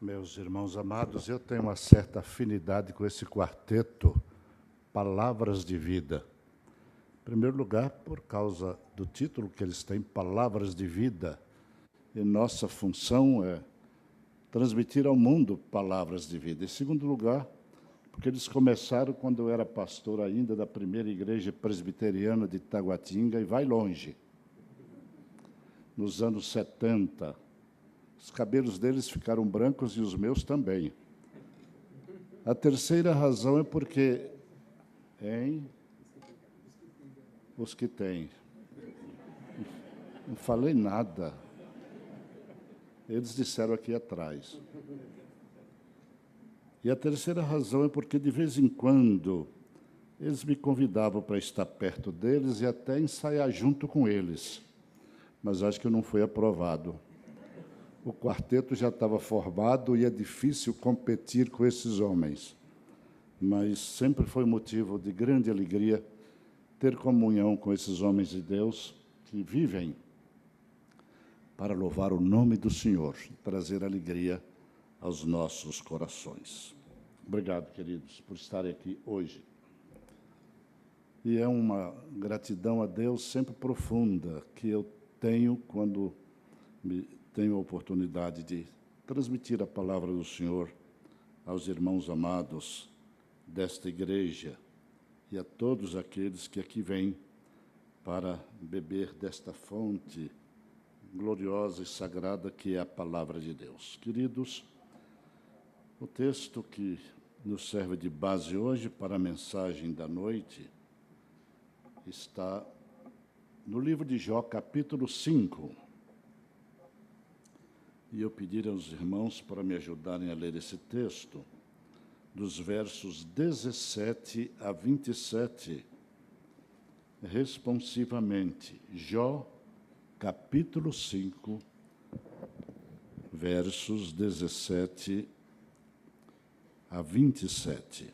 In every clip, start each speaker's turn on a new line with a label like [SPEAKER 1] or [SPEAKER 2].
[SPEAKER 1] Meus irmãos amados, eu tenho uma certa afinidade com esse quarteto, Palavras de Vida. Em primeiro lugar, por causa do título que eles têm, Palavras de Vida, e nossa função é transmitir ao mundo palavras de vida. Em segundo lugar, porque eles começaram quando eu era pastor ainda da primeira igreja presbiteriana de Taguatinga, e vai longe, nos anos 70. Os cabelos deles ficaram brancos e os meus também. A terceira razão é porque, os que têm. Não falei nada. Eles disseram aqui atrás. E a terceira razão é porque, de vez em quando, eles me convidavam para estar perto deles e até ensaiar junto com eles. Mas acho que não foi aprovado. O quarteto já estava formado e é difícil competir com esses homens. Mas sempre foi motivo de grande alegria ter comunhão com esses homens de Deus que vivem para louvar o nome do Senhor e trazer alegria aos nossos corações. Obrigado, queridos, por estarem aqui hoje. E é uma gratidão a Deus sempre profunda que eu tenho quando tenho a oportunidade de transmitir a palavra do Senhor aos irmãos amados desta igreja e a todos aqueles que aqui vêm para beber desta fonte gloriosa e sagrada que é a palavra de Deus. Queridos, o texto que nos serve de base hoje para a mensagem da noite está no livro de Jó, capítulo 5. E eu pedir aos irmãos para me ajudarem a ler esse texto, dos versos 17 a 27, responsivamente. Jó, capítulo 5, versos 17 a 27.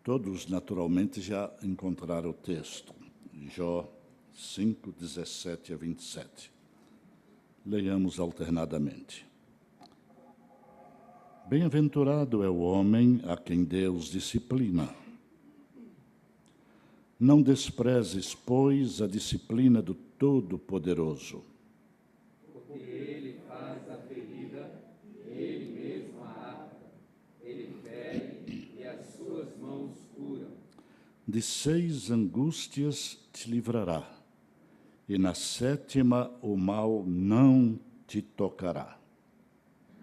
[SPEAKER 1] Todos, naturalmente, já encontraram o texto. Jó 5, 17 a 27. Leiamos alternadamente. Bem-aventurado é o homem a quem Deus disciplina. Não desprezes, pois, a disciplina do Todo-Poderoso.
[SPEAKER 2] Porque ele faz a ferida, ele mesmo a ata, ele fere e as suas mãos curam.
[SPEAKER 1] De 6 angústias te livrará, e na 7ª o mal não te tocará.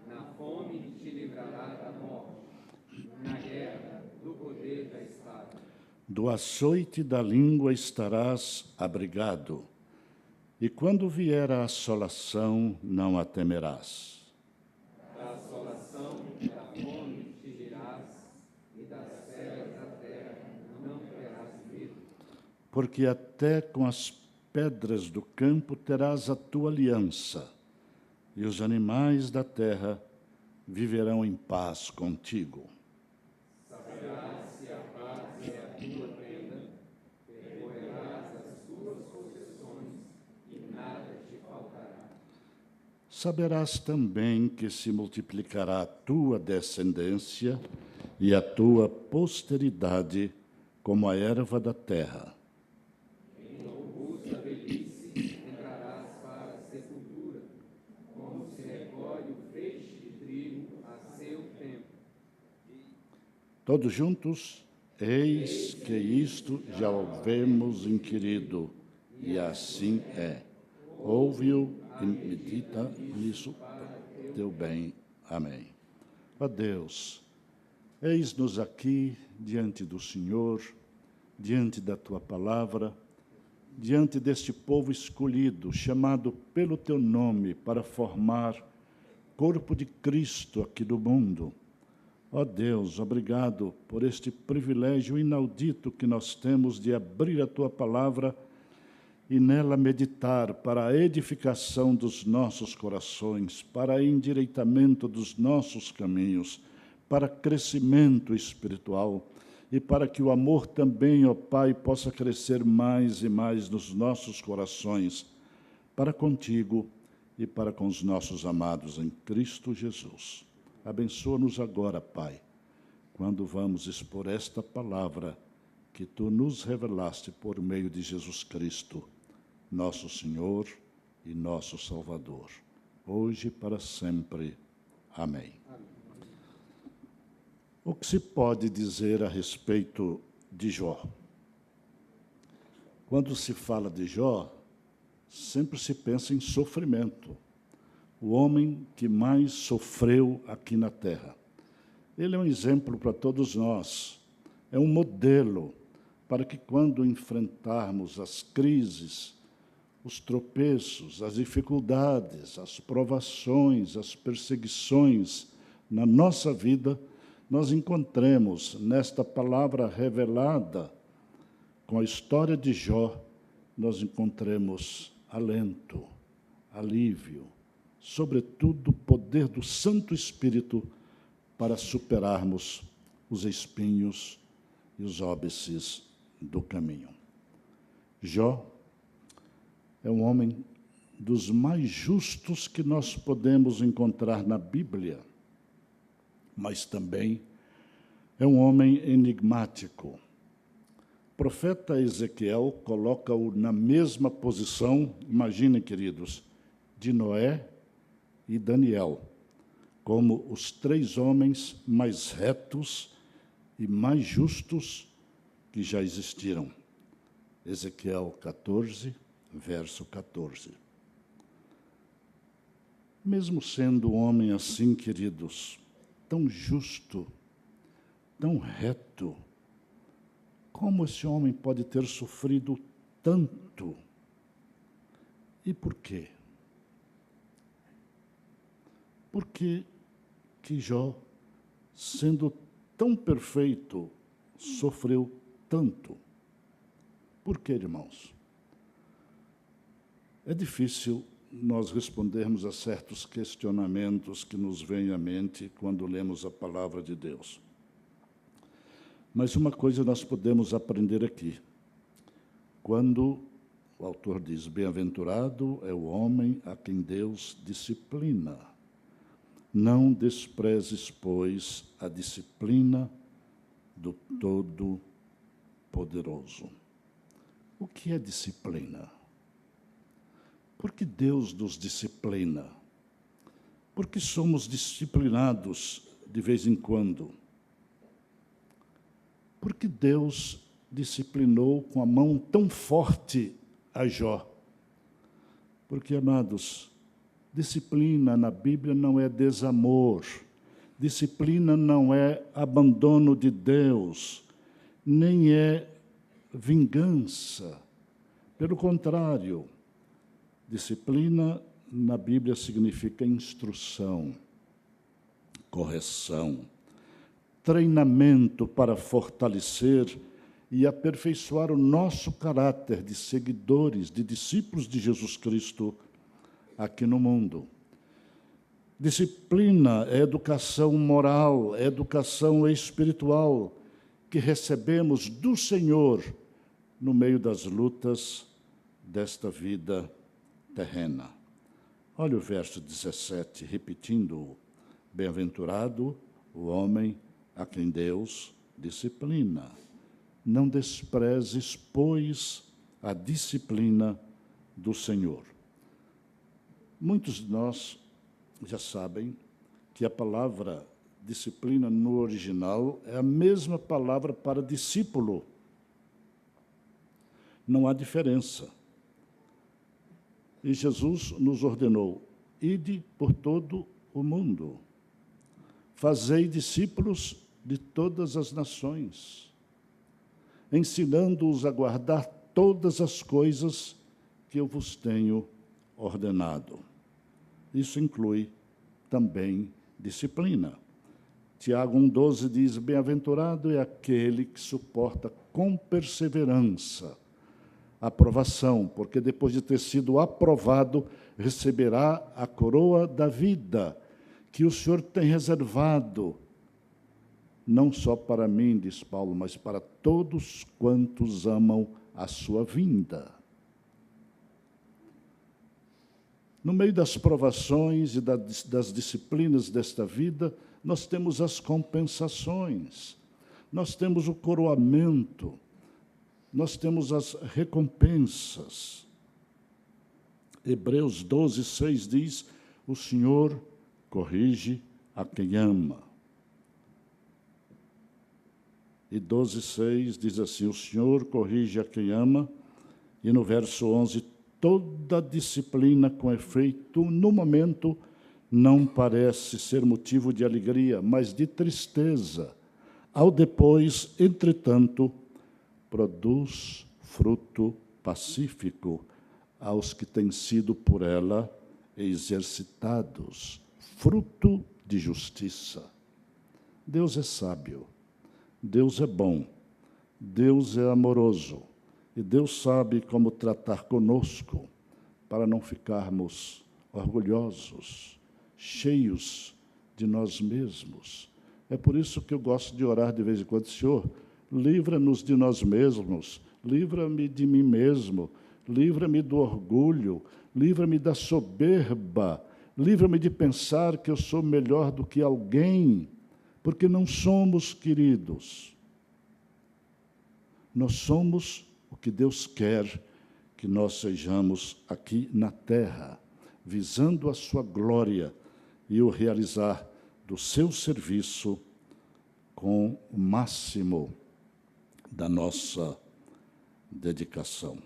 [SPEAKER 2] Na fome te livrará da morte, na guerra do poder da espada.
[SPEAKER 1] Do açoite da língua estarás abrigado, e quando vier a assolação, não a temerás.
[SPEAKER 2] Da assolação e da fome fugirás, e das feras da terra não terás medo.
[SPEAKER 1] Porque até com as pedras do campo terás a tua aliança, e os animais da terra viverão em paz contigo.
[SPEAKER 2] Saberás se a paz é a tua prenda, percorrerás as tuas possessões e nada te faltará.
[SPEAKER 1] Saberás também que se multiplicará a tua descendência e a tua posteridade como a erva da terra.
[SPEAKER 2] Em robusta velhice entrarás para a sepultura, como se recolhe o feixe de trigo a seu tempo.
[SPEAKER 1] Todos juntos, eis que isto já o vemos inquirido, e assim é. Ouve-o e medita nisso, teu bem. Amém. Ó Deus, eis-nos aqui diante do Senhor, diante da tua palavra, diante deste povo escolhido, chamado pelo teu nome para formar corpo de Cristo aqui do mundo. Ó Deus, obrigado por este privilégio inaudito que nós temos de abrir a tua palavra e nela meditar para a edificação dos nossos corações, para endireitamento dos nossos caminhos, para crescimento espiritual e para que o amor também, ó Pai, possa crescer mais e mais nos nossos corações, para contigo e para com os nossos amados em Cristo Jesus. Abençoa-nos agora, Pai, quando vamos expor esta palavra que Tu nos revelaste por meio de Jesus Cristo, nosso Senhor e nosso Salvador, hoje e para sempre. Amém. O que se pode dizer a respeito de Jó? Quando se fala de Jó, sempre se pensa em sofrimento. O homem que mais sofreu aqui na terra. Ele é um exemplo para todos nós. É um modelo para que, quando enfrentarmos as crises, os tropeços, as dificuldades, as provações, as perseguições na nossa vida, nós encontremos nesta palavra revelada, com a história de Jó, nós encontremos alento, alívio, sobretudo o poder do Santo Espírito para superarmos os espinhos e os óbices do caminho. Jó é um homem dos mais justos que nós podemos encontrar na Bíblia, mas também é um homem enigmático. O profeta Ezequiel coloca-o na mesma posição, imaginem, queridos, de Noé e Daniel, como os 3 homens mais retos e mais justos que já existiram. Ezequiel 14, verso 14. Mesmo sendo um homem assim, queridos, tão justo, tão reto, como esse homem pode ter sofrido tanto? E por quê? Por que Jó, sendo tão perfeito, sofreu tanto? Por quê, irmãos? É difícil nós respondermos a certos questionamentos que nos vêm à mente quando lemos a palavra de Deus. Mas uma coisa nós podemos aprender aqui. Quando o autor diz, bem-aventurado é o homem a quem Deus disciplina. Não desprezes, pois, a disciplina do Todo-Poderoso. O que é disciplina? Por que Deus nos disciplina? Por que somos disciplinados de vez em quando? Por que Deus disciplinou com a mão tão forte a Jó? Porque, amados, disciplina na Bíblia não é desamor, disciplina não é abandono de Deus, nem é vingança. Pelo contrário, disciplina na Bíblia significa instrução, correção, treinamento para fortalecer e aperfeiçoar o nosso caráter de seguidores, de discípulos de Jesus Cristo aqui no mundo. Disciplina é educação moral, é educação espiritual que recebemos do Senhor no meio das lutas desta vida terrena. Olha o verso 17, repetindo: bem-aventurado o homem a quem Deus disciplina. Não desprezes, pois, a disciplina do Senhor. Muitos de nós já sabem que a palavra disciplina no original é a mesma palavra para discípulo. Não há diferença. E Jesus nos ordenou: ide por todo o mundo, fazei discípulos de todas as nações, ensinando-os a guardar todas as coisas que eu vos tenho ordenado. Isso inclui também disciplina. Tiago 1,12 diz: bem-aventurado é aquele que suporta com perseverança aprovação, porque depois de ter sido aprovado, receberá a coroa da vida, que o Senhor tem reservado, não só para mim, diz Paulo, mas para todos quantos amam a sua vinda. No meio das provações e das disciplinas desta vida, nós temos as compensações, nós temos o coroamento, nós temos as recompensas. Hebreus 12, 6 diz: o Senhor corrige a quem ama. E 12, 6 diz assim: o Senhor corrige a quem ama. E no verso 11, toda disciplina com efeito, no momento, não parece ser motivo de alegria, mas de tristeza. Ao depois, entretanto, produz fruto pacífico aos que têm sido por ela exercitados, fruto de justiça. Deus é sábio, Deus é bom, Deus é amoroso, e Deus sabe como tratar conosco para não ficarmos orgulhosos, cheios de nós mesmos. É por isso que eu gosto de orar de vez em quando: Senhor, livra-nos de nós mesmos, livra-me de mim mesmo, livra-me do orgulho, livra-me da soberba, livra-me de pensar que eu sou melhor do que alguém, porque não somos, queridos. Nós somos o que Deus quer que nós sejamos aqui na terra, visando a sua glória e o realizar do seu serviço com o máximo da nossa dedicação.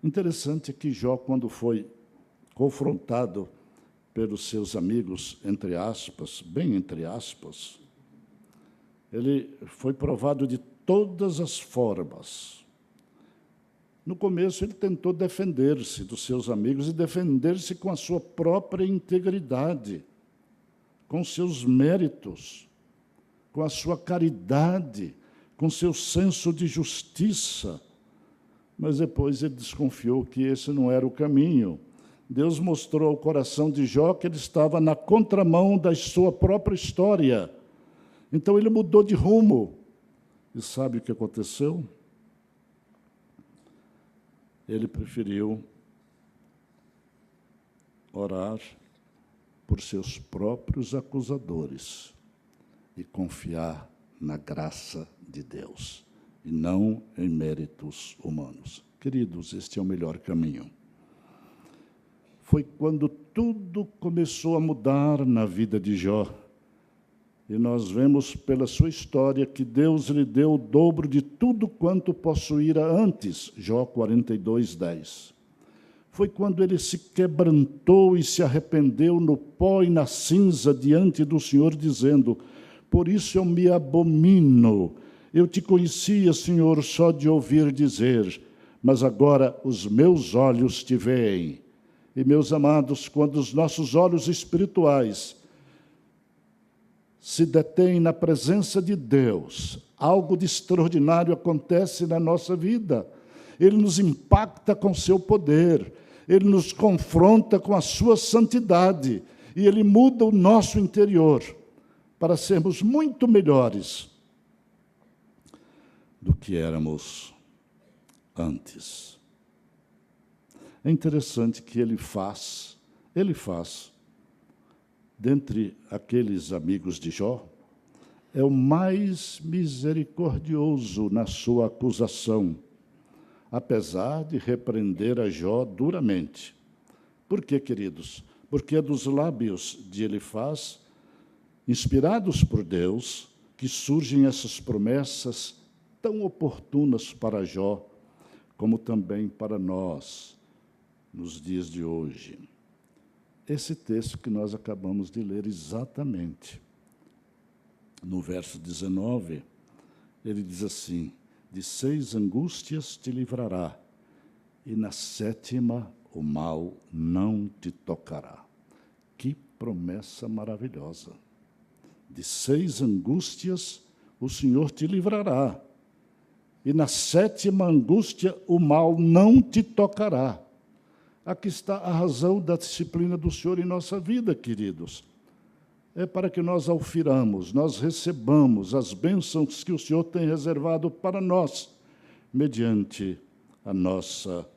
[SPEAKER 1] Interessante que Jó, quando foi confrontado pelos seus amigos, entre aspas, bem entre aspas, ele foi provado de todas as formas. No começo, ele tentou defender-se dos seus amigos e defender-se com a sua própria integridade, com seus méritos, com a sua caridade, com seu senso de justiça. Mas depois ele desconfiou que esse não era o caminho. Deus mostrou ao coração de Jó que ele estava na contramão da sua própria história. Então ele mudou de rumo. E sabe o que aconteceu? Ele preferiu orar por seus próprios acusadores e confiar na graça de Deus, e não em méritos humanos. Queridos, este é o melhor caminho. Foi quando tudo começou a mudar na vida de Jó, e nós vemos pela sua história que Deus lhe deu o dobro de tudo quanto possuíra antes, Jó 42, 10. Foi quando ele se quebrantou e se arrependeu no pó e na cinza diante do Senhor, dizendo: por isso eu me abomino. Eu te conhecia, Senhor, só de ouvir dizer, mas agora os meus olhos te veem. E, meus amados, quando os nossos olhos espirituais se detêm na presença de Deus, algo de extraordinário acontece na nossa vida. Ele nos impacta com seu poder, ele nos confronta com a sua santidade, e ele muda o nosso interior para sermos muito melhores do que éramos antes. É interessante que ele faz, dentre aqueles amigos de Jó, é o mais misericordioso na sua acusação, apesar de repreender a Jó duramente. Por quê, queridos? Porque é dos lábios de Elifaz, inspirados por Deus, que surgem essas promessas tão oportunas para Jó, como também para nós, nos dias de hoje. Esse texto que nós acabamos de ler exatamente, no verso 19, ele diz assim: de 6 angústias te livrará, e na 7ª o mal não te tocará. Que promessa maravilhosa! De 6 angústias o Senhor te livrará, e na 7ª angústia o mal não te tocará. Aqui está a razão da disciplina do Senhor em nossa vida, queridos. É para que nós aufiramos, nós recebamos as bênçãos que o Senhor tem reservado para nós, mediante a nossa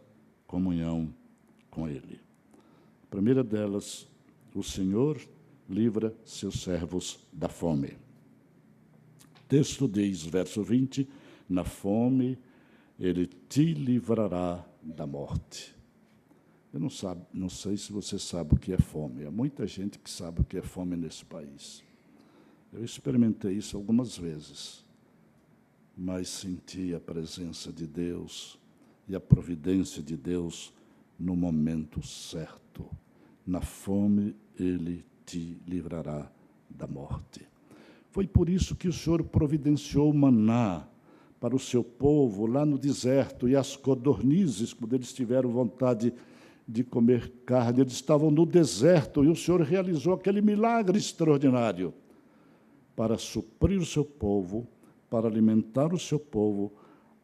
[SPEAKER 1] comunhão com Ele. A primeira delas, o Senhor livra seus servos da fome. O texto diz, verso 20, na fome Ele te livrará da morte. Eu não sei se você sabe o que é fome. Há muita gente que sabe o que é fome nesse país. Eu experimentei isso algumas vezes, mas senti a presença de Deus e a providência de Deus no momento certo. Na fome, Ele te livrará da morte. Foi por isso que o Senhor providenciou o maná para o seu povo lá no deserto, e as codornizes, quando eles tiveram vontade de comer carne, eles estavam no deserto, e o Senhor realizou aquele milagre extraordinário para suprir o seu povo, para alimentar o seu povo,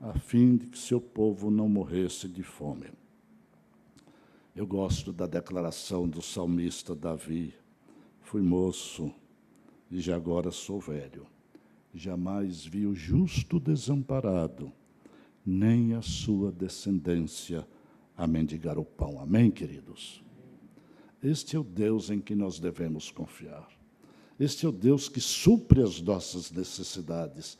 [SPEAKER 1] a fim de que seu povo não morresse de fome. Eu gosto da declaração do salmista Davi: fui moço e já agora sou velho. Jamais vi o justo desamparado, nem a sua descendência a mendigar o pão. Amém, queridos? Este é o Deus em que nós devemos confiar. Este é o Deus que supre as nossas necessidades.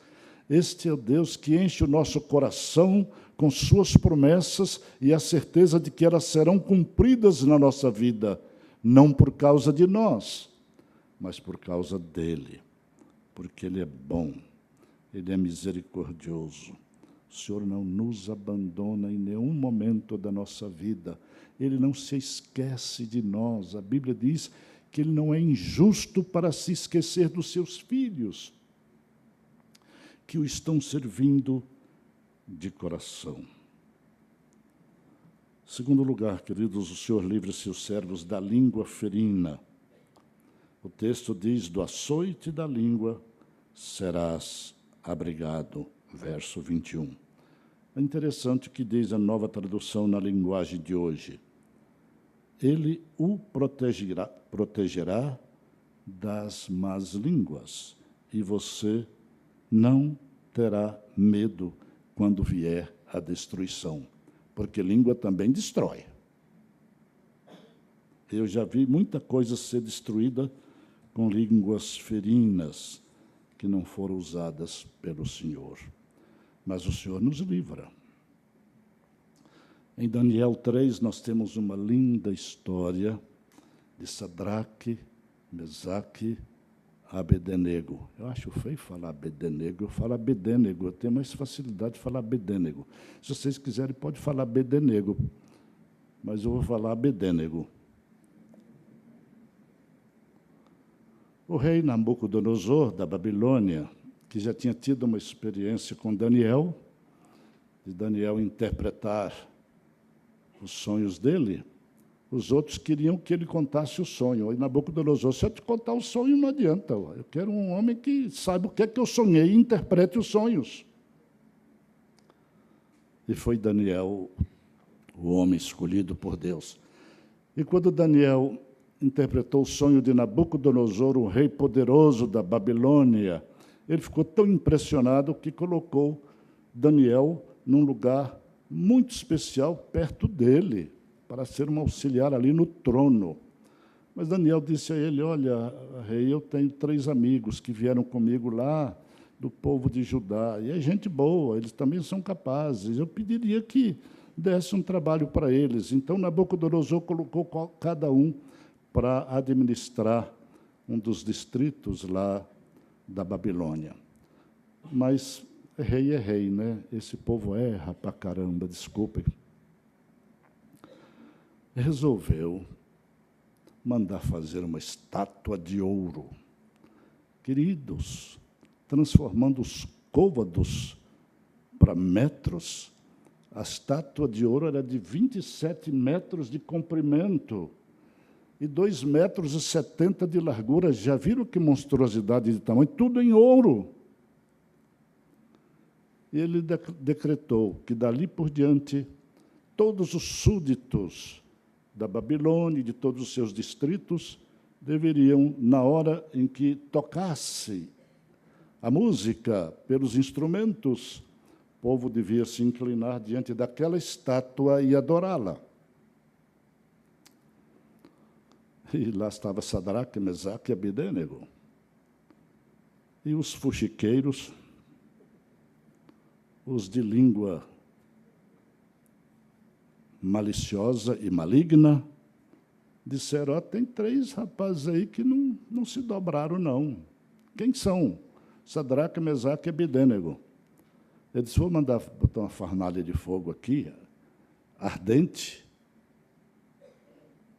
[SPEAKER 1] Este é o Deus que enche o nosso coração com suas promessas e a certeza de que elas serão cumpridas na nossa vida, não por causa de nós, mas por causa dEle, porque Ele é bom, Ele é misericordioso. O Senhor não nos abandona em nenhum momento da nossa vida. Ele não se esquece de nós. A Bíblia diz que Ele não é injusto para se esquecer dos seus filhos, que o estão servindo de coração. Segundo lugar, queridos, o Senhor livra seus servos da língua ferina. O texto diz, do açoite da língua serás abrigado. Verso 21. É interessante o que diz a Nova Tradução na linguagem de hoje. Ele o protegerá das más línguas, e você não terá medo quando vier a destruição, porque língua também destrói. Eu já vi muita coisa ser destruída com línguas ferinas, que não foram usadas pelo Senhor. Mas o Senhor nos livra. Em Daniel 3, nós temos uma linda história de Sadraque, Mesaque, Abednego. Eu acho feio falar Abednego, eu falo Abednego, eu tenho mais facilidade de falar Abednego. Se vocês quiserem, pode falar Abednego, mas eu vou falar Abednego. O rei Nabucodonosor, da Babilônia, que já tinha tido uma experiência com Daniel, de Daniel interpretar os sonhos dele, os outros queriam que ele contasse o sonho. E Nabucodonosor, se eu te contar o sonho, não adianta. Eu quero um homem que saiba o que é que eu sonhei e interprete os sonhos. E foi Daniel, o homem escolhido por Deus. E quando Daniel interpretou o sonho de Nabucodonosor, o rei poderoso da Babilônia, ele ficou tão impressionado que colocou Daniel num lugar muito especial perto dele, para ser um auxiliar ali no trono. Mas Daniel disse a ele, olha, rei, eu tenho 3 amigos que vieram comigo lá do povo de Judá, e é gente boa, eles também são capazes, eu pediria que desse um trabalho para eles. Então, Nabucodonosor colocou cada um para administrar um dos distritos lá da Babilônia. Mas rei é rei, né? Esse povo erra pra caramba, desculpem. Resolveu mandar fazer uma estátua de ouro. Queridos, transformando os côvados para metros, a estátua de ouro era de 27 metros de comprimento e 2,70 metros de largura. Já viram que monstruosidade de tamanho? Tudo em ouro. E ele decretou que, dali por diante, todos os súditos da Babilônia e de todos os seus distritos deveriam, na hora em que tocasse a música pelos instrumentos, o povo devia se inclinar diante daquela estátua e adorá-la. E lá estava Sadraque, Mesaque e Abedênego. E os fuxiqueiros, os de língua maliciosa e maligna, disseram: oh, tem 3 rapazes aí que não se dobraram, não. Quem são? Sadraque, Mesaque e Abedênego. Ele disse: vou mandar botar uma fornalha de fogo aqui, ardente,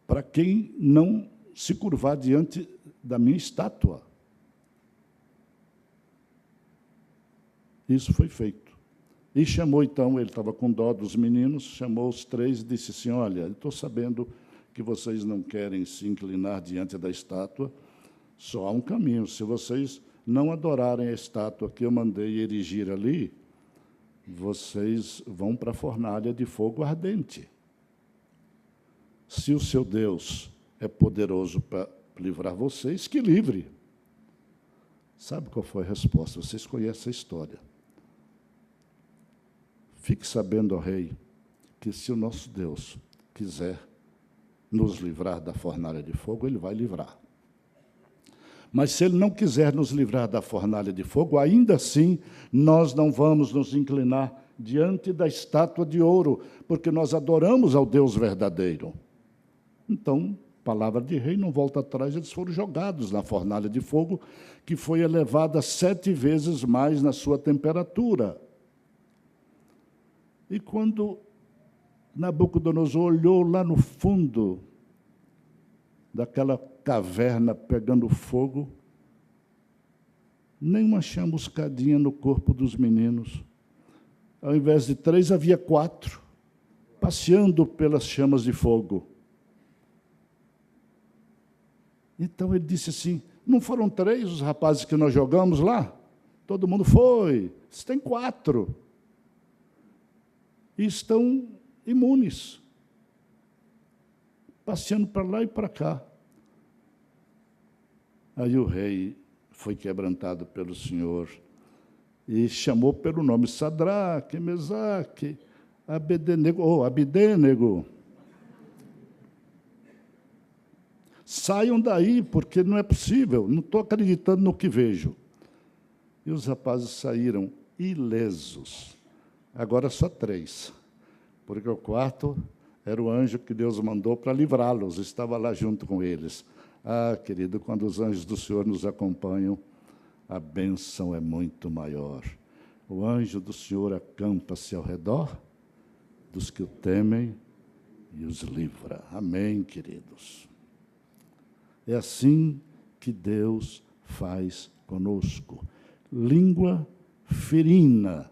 [SPEAKER 1] para quem não se curvar diante da minha estátua. Isso foi feito. E chamou, então, ele estava com dó dos meninos, chamou os 3 e disse assim: olha, eu estou sabendo que vocês não querem se inclinar diante da estátua, só há um caminho. Se vocês não adorarem a estátua que eu mandei erigir ali, vocês vão para a fornalha de fogo ardente. Se o seu Deus é poderoso para livrar vocês, que livre. Sabe qual foi a resposta? Vocês conhecem a história. Fique sabendo, ó rei, que se o nosso Deus quiser nos livrar da fornalha de fogo, ele vai livrar. Mas se ele não quiser nos livrar da fornalha de fogo, ainda assim nós não vamos nos inclinar diante da estátua de ouro, porque nós adoramos ao Deus verdadeiro. Então, palavra de rei, não volta atrás, eles foram jogados na fornalha de fogo, que foi elevada 7 vezes mais na sua temperatura. E quando Nabucodonosor olhou lá no fundo daquela caverna pegando fogo, nem uma chamuscadinha no corpo dos meninos. Ao invés de 3, havia 4, passeando pelas chamas de fogo. Então ele disse assim: não foram 3 os rapazes que nós jogamos lá? Todo mundo foi. Tem 4. E estão imunes, passeando para lá e para cá. Aí o rei foi quebrantado pelo Senhor e chamou pelo nome: Sadraque, Mesaque, Abedênego. Saiam daí, porque não é possível, não estou acreditando no que vejo. E os rapazes saíram ilesos. Agora só 3, porque o 4 era o anjo que Deus mandou para livrá-los, estava lá junto com eles. Ah, querido, quando os anjos do Senhor nos acompanham, a bênção é muito maior. O anjo do Senhor acampa-se ao redor dos que o temem e os livra. Amém, queridos? É assim que Deus faz conosco. Língua ferina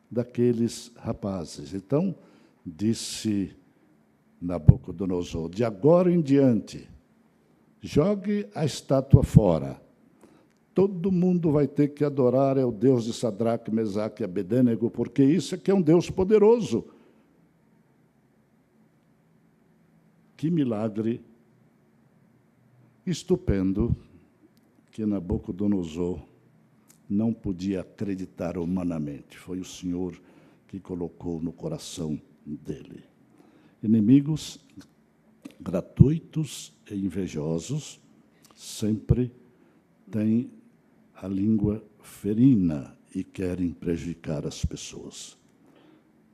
[SPEAKER 1] daqueles rapazes. Então, disse Nabucodonosor: de agora em diante, jogue a estátua fora. Todo mundo vai ter que adorar ao Deus de Sadraque, Mesaque e Abedênego, porque isso é que é um Deus poderoso. Que milagre estupendo que Nabucodonosor não podia acreditar humanamente. Foi o Senhor que colocou no coração dele. Inimigos gratuitos e invejosos sempre têm a língua ferina e querem prejudicar as pessoas.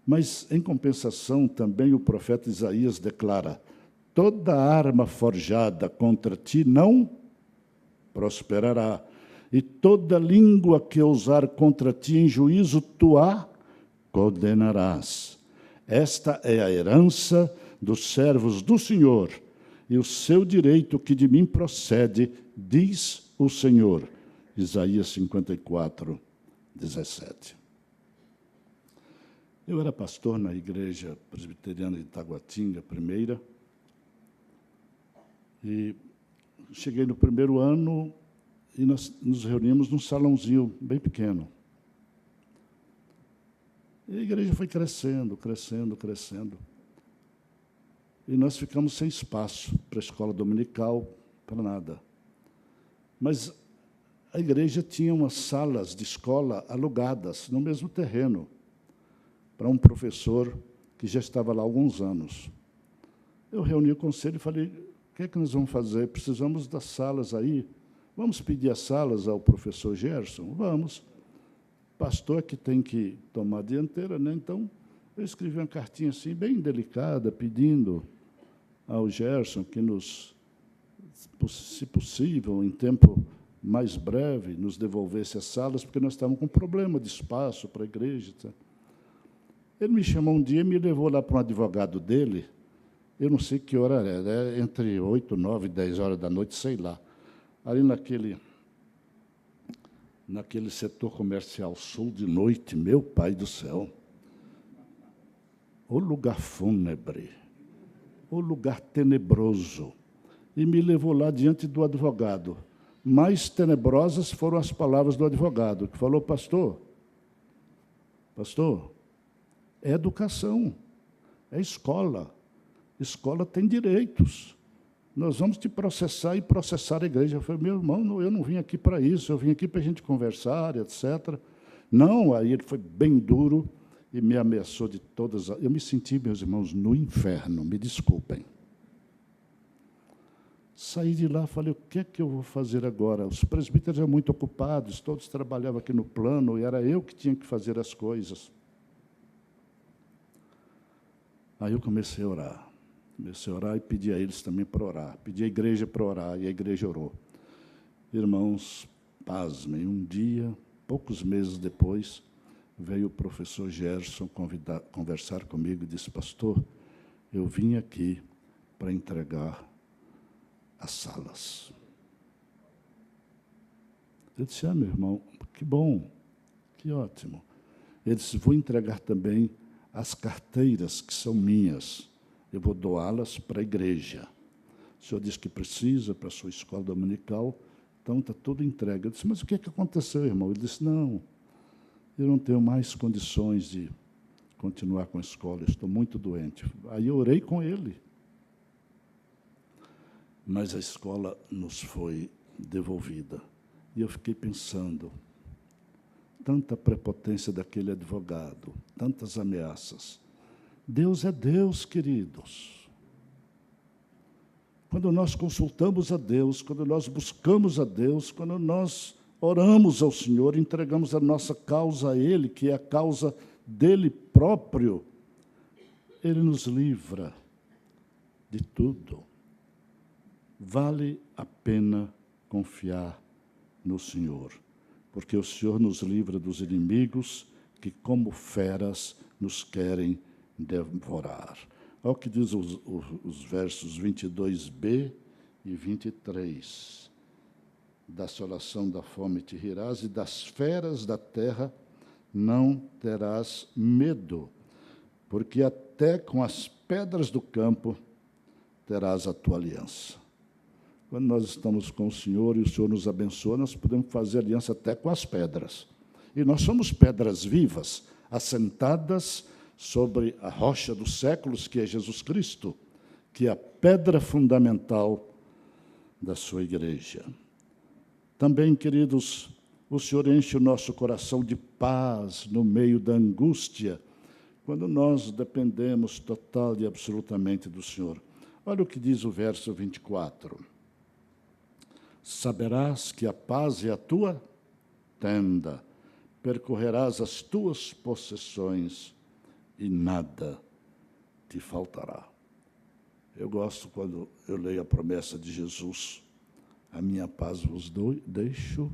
[SPEAKER 1] Mas, em compensação, também o profeta Isaías declara: toda arma forjada contra ti não prosperará, e toda língua que ousar contra ti em juízo, tu a condenarás. Esta é a herança dos servos do Senhor, e o seu direito que de mim procede, diz o Senhor. Isaías 54, 17. Eu era pastor na igreja presbiteriana de Taguatinga, primeira, e cheguei no primeiro ano e nós nos reuníamos num salãozinho bem pequeno. E a igreja foi crescendo, crescendo, crescendo. E nós ficamos sem espaço para a escola dominical, para nada. Mas a igreja tinha umas salas de escola alugadas no mesmo terreno, para um professor que já estava lá há alguns anos. Eu reuni o conselho e falei, o que é que nós vamos fazer? Precisamos das salas aí. Vamos pedir as salas ao professor Gerson? Vamos. Pastor é que tem que tomar a dianteira, né? Então, eu escrevi uma cartinha assim, bem delicada, pedindo ao Gerson que nos, se possível, em tempo mais breve, nos devolvesse as salas, porque nós estávamos com problema de espaço para a igreja. Tá? Ele me chamou um dia e me levou lá para um advogado dele, eu não sei que hora era entre 8, 9, 10 horas da noite, sei lá. Ali naquele setor comercial sul de noite, meu pai do céu. O lugar fúnebre, o lugar tenebroso. E me levou lá diante do advogado. Mais tenebrosas foram as palavras do advogado, que falou, pastor, é educação, é escola. Escola tem direitos. Nós vamos te processar e processar a igreja. Eu falei, meu irmão, eu não vim aqui para isso, eu vim aqui para a gente conversar, etc. Não, aí ele foi bem duro e me ameaçou de todas. Eu me senti, meus irmãos, no inferno, me desculpem. Saí de lá, falei, o que é que eu vou fazer agora? Os presbíteros eram muito ocupados, todos trabalhavam aqui no plano, e era eu que tinha que fazer as coisas. Aí eu comecei a orar. Comecei a orar e pedi a eles também para orar. Pedi à igreja para orar, e a igreja orou. Irmãos, pasmem, um dia, poucos meses depois, veio o professor Gerson conversar comigo e disse, pastor, eu vim aqui para entregar as salas. Eu disse, meu irmão, que bom, que ótimo. Ele disse, vou entregar também as carteiras que são minhas. Eu vou doá-las para a igreja. O senhor disse que precisa para a sua escola dominical, então está tudo entregue. Eu disse, mas o que é que aconteceu, irmão? Ele disse, não, eu não tenho mais condições de continuar com a escola, eu estou muito doente. Aí eu orei com ele. Mas a escola nos foi devolvida. E eu fiquei pensando, tanta prepotência daquele advogado, tantas ameaças. Deus é Deus, queridos. Quando nós consultamos a Deus, quando nós buscamos a Deus, quando nós oramos ao Senhor, entregamos a nossa causa a Ele, que é a causa dele próprio, Ele nos livra de tudo. Vale a pena confiar no Senhor, porque o Senhor nos livra dos inimigos que, como feras, nos querem devorar. Olha o que diz os versos 22b e 23. Da assolação da fome te rirás, e das feras da terra não terás medo, porque até com as pedras do campo terás a tua aliança. Quando nós estamos com o Senhor e o Senhor nos abençoa, nós podemos fazer aliança até com as pedras. E nós somos pedras vivas, assentadas sobre a rocha dos séculos, que é Jesus Cristo, que é a pedra fundamental da sua igreja. Também, queridos, o Senhor enche o nosso coração de paz no meio da angústia, quando nós dependemos total e absolutamente do Senhor. Olha o que diz o verso 24. Saberás que a paz é a tua tenda, percorrerás as tuas possessões e nada te faltará. Eu gosto quando eu leio a promessa de Jesus, a minha paz vos deixo,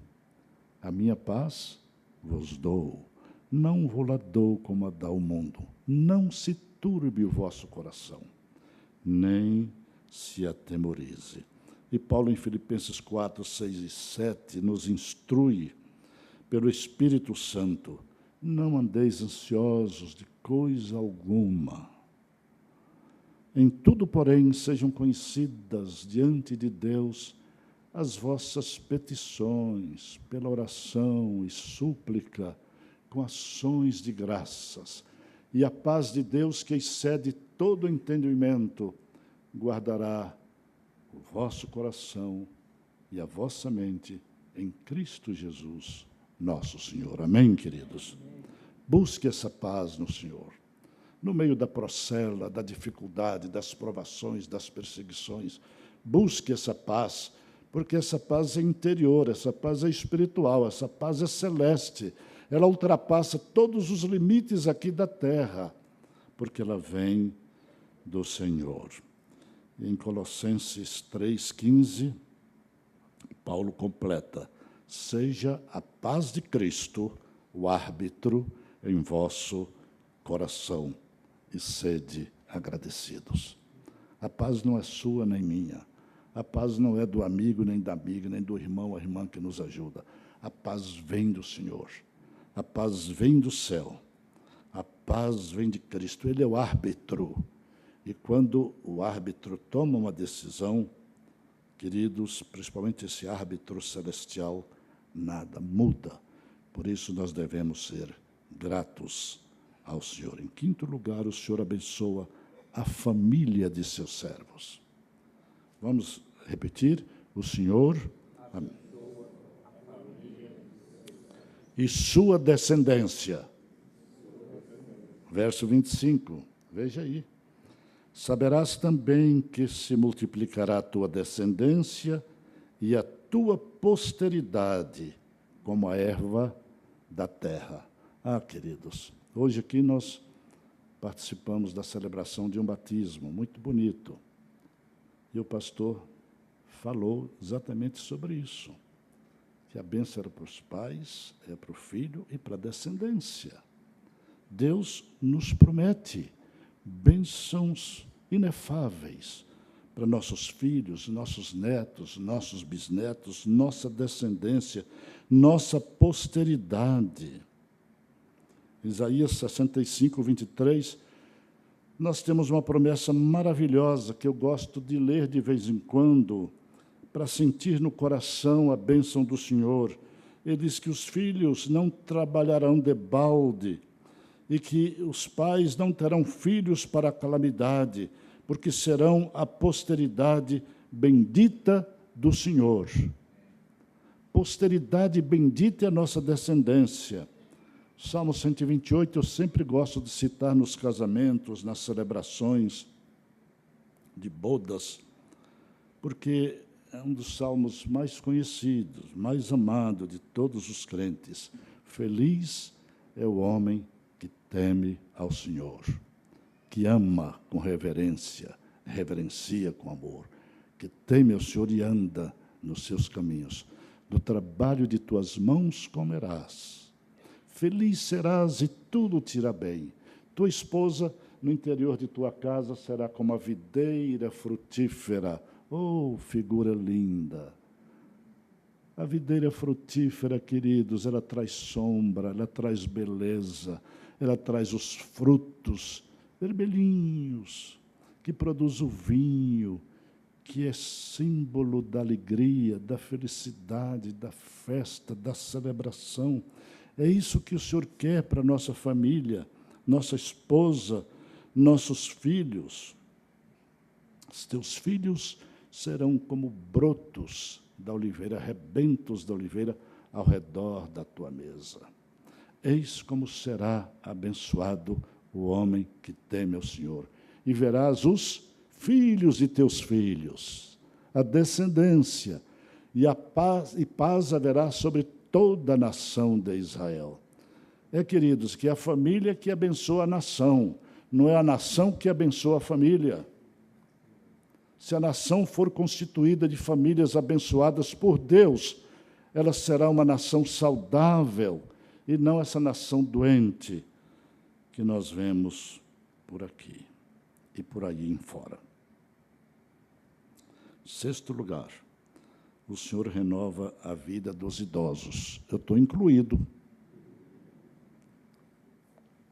[SPEAKER 1] a minha paz vos dou. Não vou lá dou como a dá o mundo. Não se turbe o vosso coração, nem se atemorize. E Paulo, em Filipenses 4, 6 e 7, nos instrui pelo Espírito Santo, não andeis ansiosos de coisa alguma. Em tudo, porém, sejam conhecidas diante de Deus as vossas petições, pela oração e súplica, com ações de graças. e a paz de Deus, que excede todo entendimento, guardará o vosso coração e a vossa mente em Cristo Jesus, nosso Senhor. Amém, queridos? Busque essa paz no Senhor. No meio da procela, da dificuldade, das provações, das perseguições, busque essa paz, porque essa paz é interior, essa paz é espiritual, essa paz é celeste. Ela ultrapassa todos os limites aqui da terra, porque ela vem do Senhor. Em Colossenses 3,15, Paulo completa: seja a paz de Cristo o árbitro em vosso coração, e sede agradecidos. A paz não é sua nem minha. A paz não é do amigo, nem da amiga, nem do irmão ou irmã que nos ajuda. A paz vem do Senhor. A paz vem do céu. A paz vem de Cristo. Ele é o árbitro. E quando o árbitro toma uma decisão, queridos, principalmente esse árbitro celestial, nada muda. Por isso nós devemos ser gratos ao Senhor. Em quinto lugar, o Senhor abençoa a família de seus servos. Vamos repetir? O Senhor abençoa a família e sua descendência. Verso 25, veja aí. Saberás também que se multiplicará a tua descendência e a tua posteridade como a erva da terra. Ah, queridos, hoje aqui nós participamos da celebração de um batismo, muito bonito. E o pastor falou exatamente sobre isso, que a bênção era para os pais, é para o filho e para a descendência. Deus nos promete bênçãos inefáveis para nossos filhos, nossos netos, nossos bisnetos, nossa descendência, nossa posteridade. Isaías 65, 23, nós temos uma promessa maravilhosa que eu gosto de ler de vez em quando, para sentir no coração a bênção do Senhor. Ele diz que os filhos não trabalharão debalde e que os pais não terão filhos para a calamidade, porque serão a posteridade bendita do Senhor. Posteridade bendita é a nossa descendência. Salmo 128, eu sempre gosto de citar nos casamentos, nas celebrações de bodas, porque é um dos salmos mais conhecidos, mais amado de todos os crentes. Feliz é o homem que teme ao Senhor, que ama com reverência, reverencia com amor, que teme ao Senhor e anda nos seus caminhos. Do trabalho de tuas mãos comerás. Feliz serás e tudo te irá bem. Tua esposa, no interior de tua casa, será como a videira frutífera. Oh, figura linda! A videira frutífera, queridos, ela traz sombra, ela traz beleza, ela traz os frutos vermelhinhos, que produz o vinho, que é símbolo da alegria, da felicidade, da festa, da celebração. É isso que o Senhor quer para a nossa família, nossa esposa, nossos filhos. Os teus filhos serão como brotos da oliveira, rebentos da oliveira ao redor da tua mesa. Eis como será abençoado o homem que teme ao Senhor. E verás os filhos de teus filhos, a descendência, e paz haverá sobre toda a nação de Israel. Queridos, que é a família que abençoa a nação, não é a nação que abençoa a família. Se a nação for constituída de famílias abençoadas por Deus, ela será uma nação saudável, e não essa nação doente que nós vemos por aqui e por aí em fora. Sexto lugar, o Senhor renova a vida dos idosos. Eu estou incluído.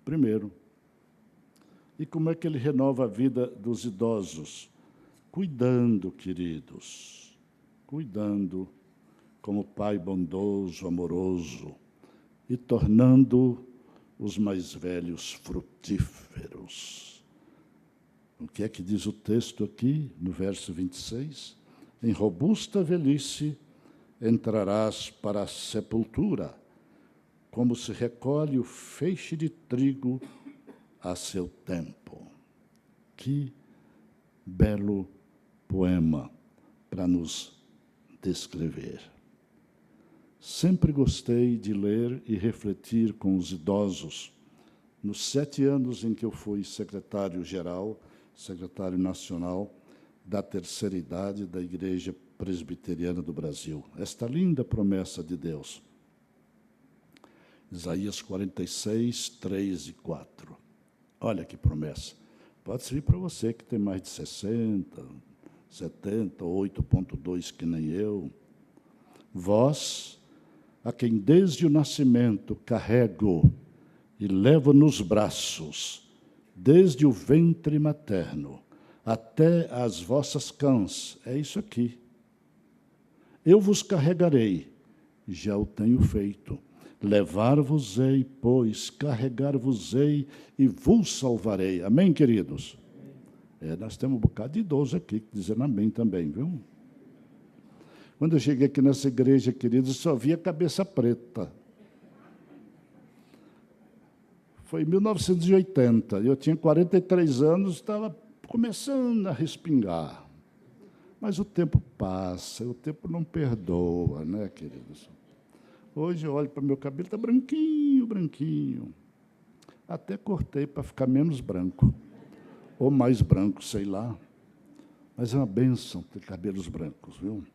[SPEAKER 1] Primeiro. E como é que Ele renova a vida dos idosos? Cuidando, queridos, cuidando como Pai bondoso, amoroso, e tornando os mais velhos frutíferos. O que é que diz o texto aqui, no verso 26? Em robusta velhice entrarás para a sepultura, como se recolhe o feixe de trigo a seu tempo. Que belo poema para nos descrever. Sempre gostei de ler e refletir com os idosos. Nos 7 anos em que eu fui secretário-geral, secretário nacional da terceira idade da Igreja Presbiteriana do Brasil. Esta linda promessa de Deus. Isaías 46, 3 e 4. Olha que promessa. Pode servir para você que tem mais de 60, 70, 8,2 que nem eu. Vós, a quem desde o nascimento carrego e levo nos braços, desde o ventre materno até as vossas cãs. É isso aqui. Eu vos carregarei, já o tenho feito. Levar-vos-ei, pois, carregar-vos-ei e vos salvarei. Amém, queridos? Nós temos um bocado de idoso aqui, dizendo amém também, viu? Quando eu cheguei aqui nessa igreja, queridos, eu só via cabeça preta. Foi em 1980, eu tinha 43 anos, estava começando a respingar. Mas o tempo passa, o tempo não perdoa, né, queridos? Hoje eu olho para o meu cabelo, está branquinho, branquinho. Até cortei para ficar menos branco. Ou mais branco, sei lá. Mas é uma bênção ter cabelos brancos, viu?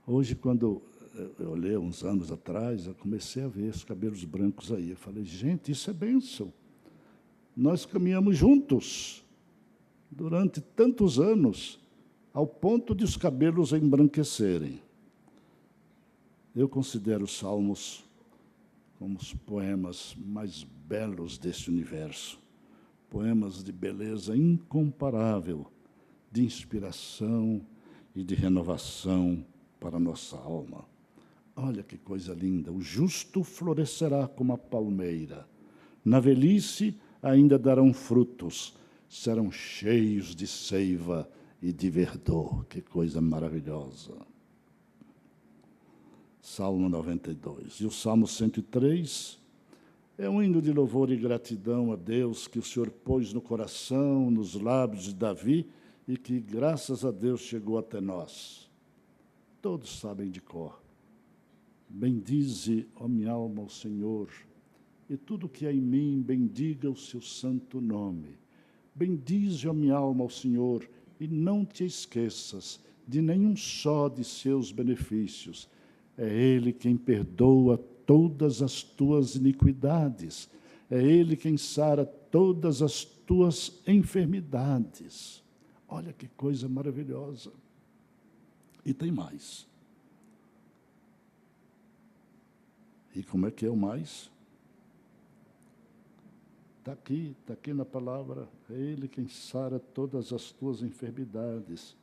[SPEAKER 1] Hoje, quando eu olhei uns anos atrás, eu comecei a ver os cabelos brancos aí. Eu falei, gente, isso é bênção. Nós caminhamos juntos durante tantos anos, ao ponto de os cabelos embranquecerem. Eu considero os Salmos como os poemas mais belos deste universo. Poemas de beleza incomparável, de inspiração e de renovação para a nossa alma. Olha que coisa linda. O justo florescerá como a palmeira. Na velhice ainda darão frutos, serão cheios de seiva e de verdor. Que coisa maravilhosa. Salmo 92. E o Salmo 103 é um hino de louvor e gratidão a Deus que o Senhor pôs no coração, nos lábios de Davi e que, graças a Deus, chegou até nós. Todos sabem de cor. Bendize, ó minha alma, ao Senhor, e tudo que há em mim, bendiga o seu santo nome. Bendize, ó minha alma, ao Senhor, e não te esqueças de nenhum só de seus benefícios. É Ele quem perdoa todas as tuas iniquidades. É Ele quem sara todas as tuas enfermidades. Olha que coisa maravilhosa. E tem mais. E como é que é o mais? Está aqui na palavra. É Ele quem sara todas as tuas enfermidades.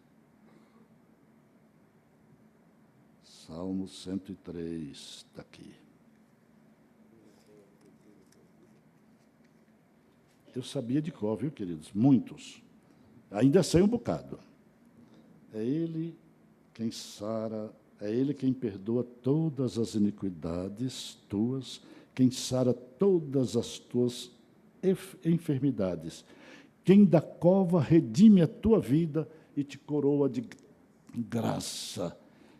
[SPEAKER 1] Salmo 103, está aqui. Eu sabia de cor, viu, queridos? Muitos. Ainda sei um bocado. É Ele quem sara, é Ele quem perdoa todas as iniquidades tuas, quem sara todas as tuas enfermidades, quem da cova redime a tua vida e te coroa de graça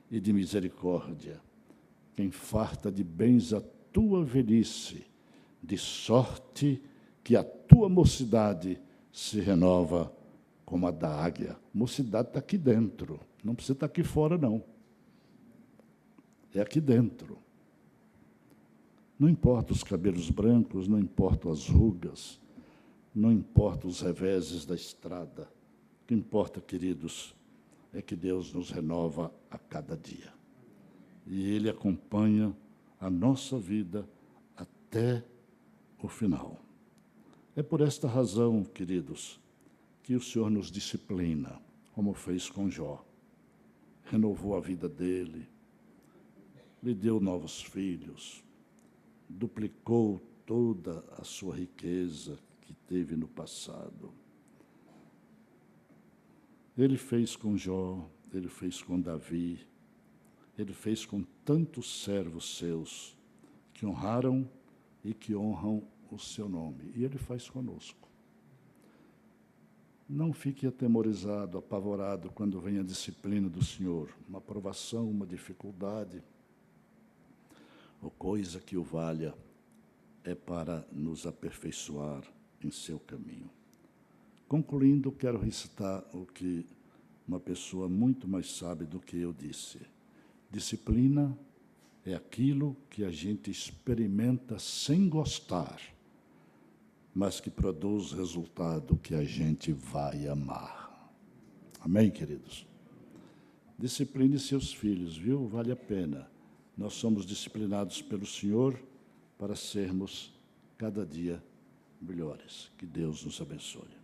[SPEAKER 1] e de misericórdia, quem farta de bens a tua velhice, de sorte que a tua mocidade se renova como a da águia. Mocidade está aqui dentro, não precisa estar aqui fora, não. É aqui dentro. Não importa os cabelos brancos, não importa as rugas, não importa os reveses da estrada. O que importa, queridos, é que Deus nos renova a cada dia. E Ele acompanha a nossa vida até o final. É por esta razão, queridos, que o Senhor nos disciplina, como fez com Jó. Renovou a vida dele, lhe deu novos filhos, duplicou toda a sua riqueza que teve no passado. Ele fez com Jó, ele fez com Davi, ele fez com tantos servos seus que honraram e que honram o seu nome. E ele faz conosco. Não fique atemorizado, apavorado quando vem a disciplina do Senhor, uma provação, uma dificuldade, ou coisa que o valha, é para nos aperfeiçoar em seu caminho. Concluindo, quero recitar o que uma pessoa muito mais sábia do que eu disse. Disciplina é aquilo que a gente experimenta sem gostar, mas que produz resultado que a gente vai amar. Amém, queridos? Discipline seus filhos, viu? Vale a pena. Nós somos disciplinados pelo Senhor para sermos cada dia melhores. Que Deus nos abençoe.